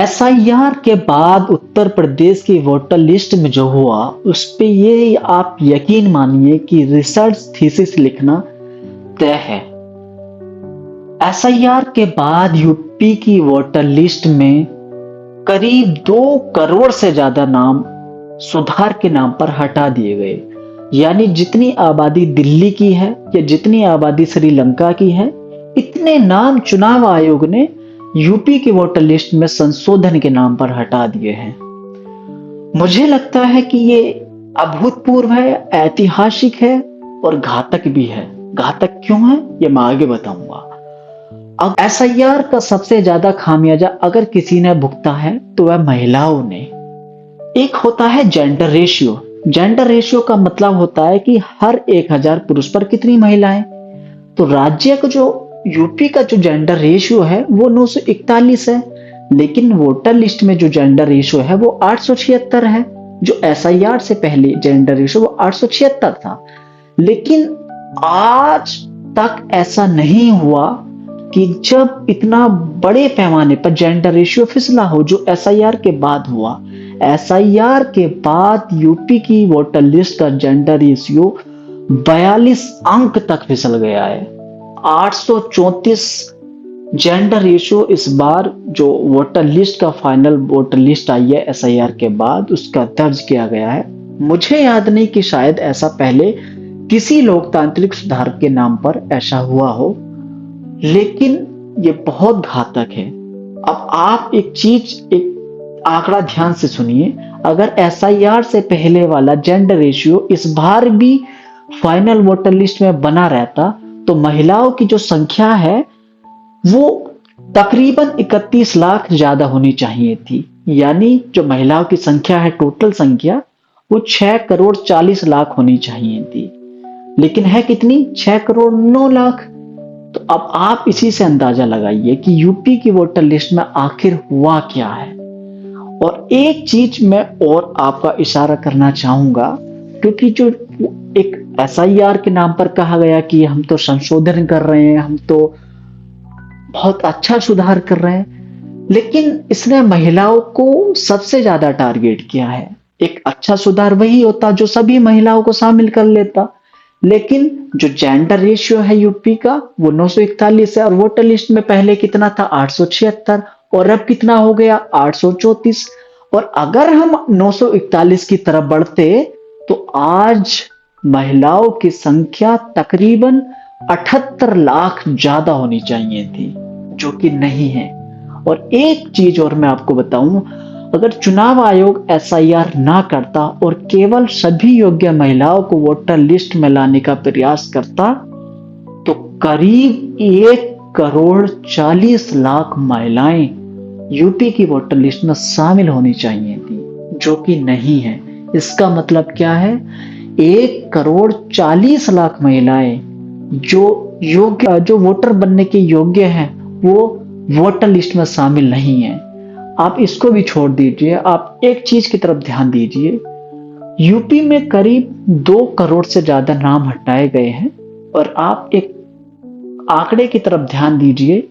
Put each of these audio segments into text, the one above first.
SIR के बाद उत्तर प्रदेश की वोटर लिस्ट में जो हुआ उस पे ये आप यकीन मानिए कि रिसर्च थीसिस लिखना तय है। एसआईआर के बाद यूपी की वोटर लिस्ट में करीब 2 करोड़ से ज्यादा नाम सुधार के नाम पर हटा दिए गए। यानी जितनी आबादी दिल्ली की है या जितनी आबादी श्रीलंका की है, इतने नाम चुनाव आयोग ने यूपी की वोटर लिस्ट में संशोधन के नाम पर हटा दिए हैं। मुझे लगता है कि ये अभूतपूर्व है, ऐतिहासिक है और घातक भी है। घातक क्यों है ये मैं आगे बताऊंगा। अब एसआईआर का सबसे ज्यादा खामियाजा अगर किसी ने भुगता है तो वह महिलाओं ने। एक होता है जेंडर रेशियो। जेंडर रेशियो का मतलब होता है कि हर 1000 पुरुष पर कितनी महिलाएं। तो राज्य का जो यूपी का जो जेंडर रेशियो है वो 941 है, लेकिन वोटर लिस्ट में जो जेंडर रेशियो है वो 876 है। जो एसआईआर से पहले जेंडर रेशियो वो 876 था। लेकिन आज तक ऐसा नहीं हुआ कि जब इतना बड़े पैमाने पर जेंडर रेशियो फिसला हो जो एसआईआर के बाद हुआ। एसआईआर के बाद यूपी की वोटर लिस्ट का जेंडर रेशियो 42 अंक तक फिसल गया है। 834 जेंडर रेशियो इस बार जो वोटर लिस्ट का फाइनल वोटर लिस्ट आई है एसआईआर के बाद उसका दर्ज किया गया है। मुझे याद नहीं कि शायद ऐसा पहले किसी लोकतांत्रिक सुधार के नाम पर ऐसा हुआ हो, लेकिन ये बहुत घातक है। अब आप एक आंकड़ा ध्यान से सुनिए। अगर एसआईआर से पहले वाला जेंडर रेशियो इस बार भी फाइनल वोटर लिस्ट में बना रहता तो महिलाओं की जो संख्या है वो तकरीबन 31 लाख ज्यादा होनी चाहिए थी। यानी जो महिलाओं की संख्या है, टोटल संख्या, वो 6 करोड़ 40 लाख होनी चाहिए थी। लेकिन है कितनी? 6 करोड़ 9 लाख। तो अब आप इसी से अंदाजा लगाइए कि यूपी की वोटर लिस्ट में आखिर हुआ क्या है। और एक चीज मैं और आपका इशारा करना चाहूंगा, क्योंकि जो एक एसआईआर के नाम पर कहा गया कि हम तो संशोधन कर रहे हैं, हम तो बहुत अच्छा सुधार कर रहे हैं, लेकिन इसने महिलाओं को सबसे ज्यादा टारगेट किया है। एक अच्छा सुधार वही होता जो सभी महिलाओं को शामिल कर लेता। लेकिन जो जेंडर रेशियो है यूपी का वो 941 है और वोटर लिस्ट में पहले कितना था? 876 और अब कितना हो गया? 834। और अगर हम 941 की तरफ बढ़ते तो आज महिलाओं की संख्या तकरीबन 78 लाख ज्यादा होनी चाहिए थी, जो कि नहीं है। और एक चीज और मैं आपको बताऊं, अगर चुनाव आयोग एसआईआर ना करता और केवल सभी योग्य महिलाओं को वोटर लिस्ट में लाने का प्रयास करता तो करीब 1 करोड़ 40 लाख महिलाएं यूपी की वोटर लिस्ट में शामिल होनी चाहिए थी, जो कि नहीं है। इसका मतलब क्या है? 1 करोड़ 40 लाख महिलाएं जो वोटर बनने के योग्य हैं वो वोटर लिस्ट में शामिल नहीं है। आप इसको भी छोड़ दीजिए, आप एक चीज की तरफ ध्यान दीजिए। यूपी में करीब 2 करोड़ से ज्यादा नाम हटाए गए हैं। और आप एक आंकड़े की तरफ ध्यान दीजिए।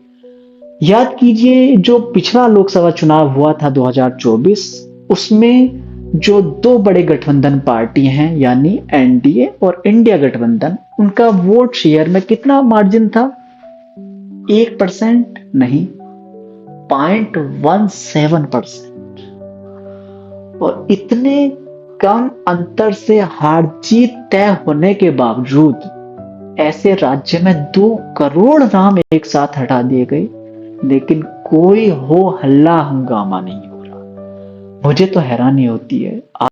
याद कीजिए जो पिछला लोकसभा चुनाव हुआ था 2024, उसमें जो 2 बड़े गठबंधन पार्टी हैं यानी एनडीए और इंडिया गठबंधन, उनका वोट शेयर में कितना मार्जिन था? 1% नहीं, 0.17%। और इतने कम अंतर से हार जीत तय होने के बावजूद ऐसे राज्य में 2 करोड़ नाम एक साथ हटा दिए गए, लेकिन कोई हो हल्ला हंगामा नहीं हो रहा। मुझे तो हैरानी होती है।